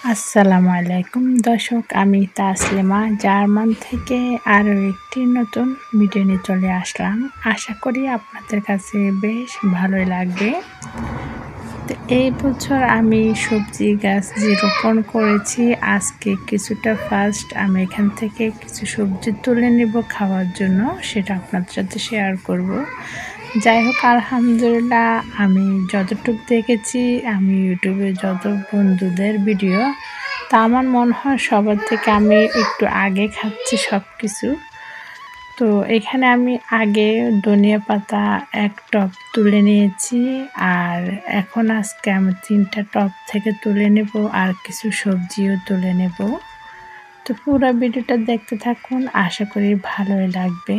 আসসালামু আলাইকুম দর্শক, আমি তাসলিমা জার্মান থেকে আরও একটি নতুন ভিডিও নিয়ে চলে আসলাম। আশা করি আপনাদের কাছে বেশ ভালোই লাগবে। তো এই বছর আমি সবজি গাছ যে রোপণ করেছি, আজকে কিছুটা ফার্স্ট আমি এখান থেকে কিছু সবজি তুলে নেব খাওয়ার জন্য, সেটা আপনাদের সাথে শেয়ার করব। যাই হোক, আলহামদুলিল্লাহ আমি যতটুকু দেখেছি, আমি ইউটিউবে যত বন্ধুদের ভিডিও, তা আমার মনে হয় সবার থেকে আমি একটু আগে খাচ্ছি সব কিছু। তো এখানে আমি আগে ধনিয়া পাতা এক টব তুলে নিয়েছি, আর এখন আজকে আমি 3টা টব থেকে তুলে নেব আর কিছু সবজিও তুলে নেব। তো পুরো ভিডিওটা দেখতে থাকুন, আশা করি ভালোই লাগবে।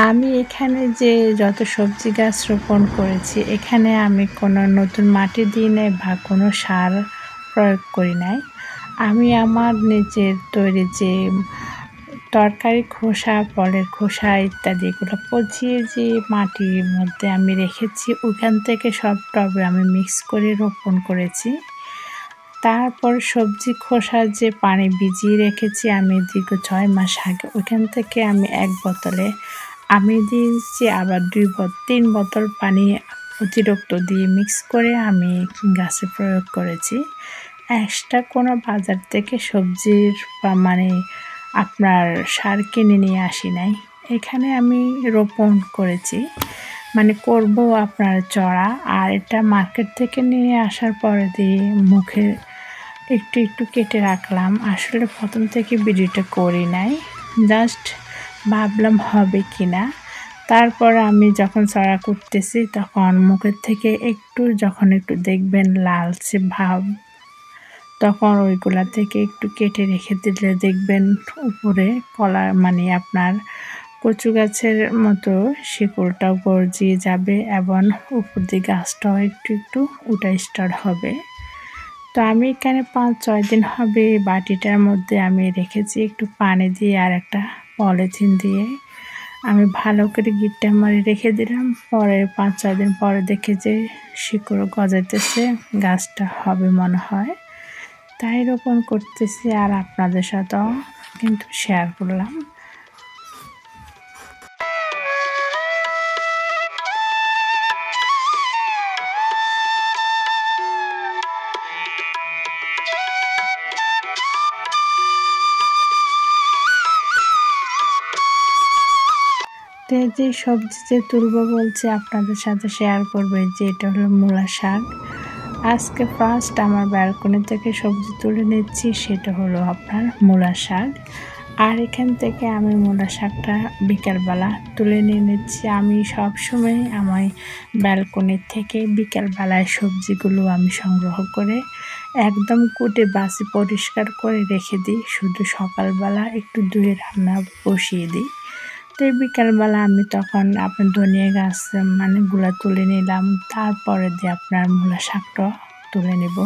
আমি এখানে যে যত সবজি গাছ রোপণ করেছি, এখানে আমি কোনো নতুন মাটি দিই নাই বা কোনো সার প্রয়োগ করি নাই। আমি আমার নিজের তৈরি যে তরকারি খোসা, ফলের খোসা ইত্যাদি এগুলো পচিয়ে যে মাটির মধ্যে আমি রেখেছি, ওখান থেকে সব টবে আমি মিক্স করে রোপণ করেছি। তারপর সবজি খোসা যে পানি ভিজিয়ে রেখেছি আমি দীর্ঘ 6 মাস আগে, ওইখান থেকে আমি এক বোতলে আমি দিয়েছি, আবার 3 বোতল পানি অতিরিক্ত দিয়ে মিক্স করে আমি গাছে প্রয়োগ করেছি। এক্সট্রা কোনো বাজার থেকে সবজির মানে আপনার সার কিনে নিয়ে আসি নাই। এখানে আমি রোপণ করেছি, মানে করব আপনার চড়া। আর এটা মার্কেট থেকে নিয়ে আসার পরে দিয়ে মুখে একটু একটু কেটে রাখলাম। আসলে প্রথম থেকে ভিডিওটা করি নাই, জাস্ট ভাবলাম হবে কি না। তারপর আমি যখন চড়া করতেছি তখন মুখের থেকে যখন একটু দেখবেন লালচে ভাব, তখন ওইগুলা থেকে একটু কেটে রেখে দিলে দেখবেন উপরে কলা মানে আপনার কচু গাছের মতো শিকড়টাও গজিয়ে যাবে এবং উপর দিয়ে গাছটাও একটু একটু উঠা স্টার্ট হবে। তো আমি এখানে 5-6 দিন হবে বাটিটার মধ্যে আমি রেখেছি একটু পানি দিয়ে আর একটা পলিথিন দিয়ে আমি ভালো করে গিটটা মারি রেখে দিলাম। পরে 5-6 দিন পরে দেখে যে শিকড় গজাইতেছে, গাছটা হবে মনে হয়, তাই রোপণ করতেছি আর আপনাদের সাথেও কিন্তু শেয়ার করলাম। তো যে সবজি যে তুলব বলছি আপনাদের সাথে শেয়ার করবে, যে এটা হলো মূলা শাক। আজকে ফার্স্ট আমার ব্যালকনি থেকে সবজি তুলে নিচ্ছি, সেটা হলো আপনার মূলা শাক। আর এখান থেকে আমি মূলা শাকটা বিকালবেলা তুলে নিয়ে নিচ্ছি। আমি সবসময় আমার ব্যালকনি থেকে বিকালবেলায় সবজিগুলো আমি সংগ্রহ করে একদম কুটে বাছি পরিষ্কার করে রেখে দিই, শুধু সকালবেলা একটু ধুয়ে রান্না বসিয়ে দিই। তো বিকালবেলা আমি তখন আপনার ধনিয়া গাছ মানে গুলা তুলে নিলাম, তারপরে দিয়ে আপনার মূলা শাকটা তুলে নেব।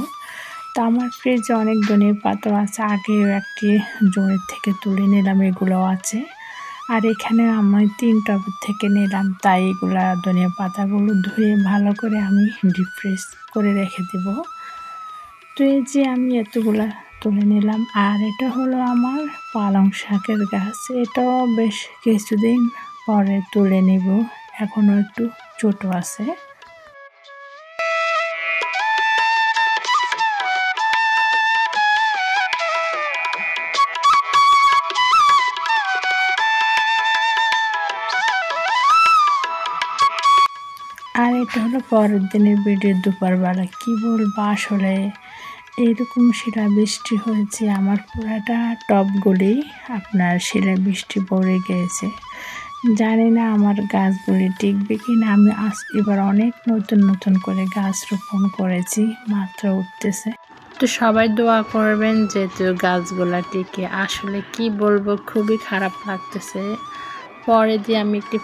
তো আমার ফ্রিজে অনেক ধনিয়া পাতা আছে, আগেও একটি জমির থেকে তুলে নিলাম, এগুলোও আছে। আর এখানে আমি 3 টব থেকে নিলাম, তাই এগুলা ধনিয়া পাতাগুলো ধুয়ে ভালো করে আমি ডিপ ফ্রিজ করে রেখে দেব। তো এই যে আমি এতগুলা তুলে নিলাম। আর এটা হলো আমার পালং শাকের গাছ, এটাও বেশ কিছুদিন পরে তুলে নেব, এখনও একটু ছোট আছে। আর এটা হলো পরের দিনের ভিডিও দুপুরবেলা। কি বলবো, আসলে এইরকম শিলাবৃষ্টি হয়েছে, আমার পুরাটা টবগুলি আপনার শিলাবৃষ্টি পড়ে গিয়েছে। জানি না আমার গাছগুলি টিকবে কি না। আমি এবার অনেক নতুন নতুন করে গাছ রোপণ করেছি, মাত্র উঠতেছে। তো সবাই দোয়া করবেন যেহেতু গাছগুলা টিকে। আসলে কি বলবো, খুবই খারাপ লাগতেছে। পরে দিয়ে আমি একটি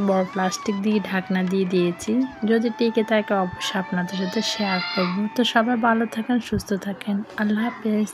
বড় প্লাস্টিক দিয়ে ঢাকনা দিয়ে দিয়েছি। যদি টিকে থাকে অবশ্যই আপনাদের সাথে শেয়ার করব। তো সবাই ভালো থাকেন, সুস্থ থাকেন। আল্লাহ হাফেজ।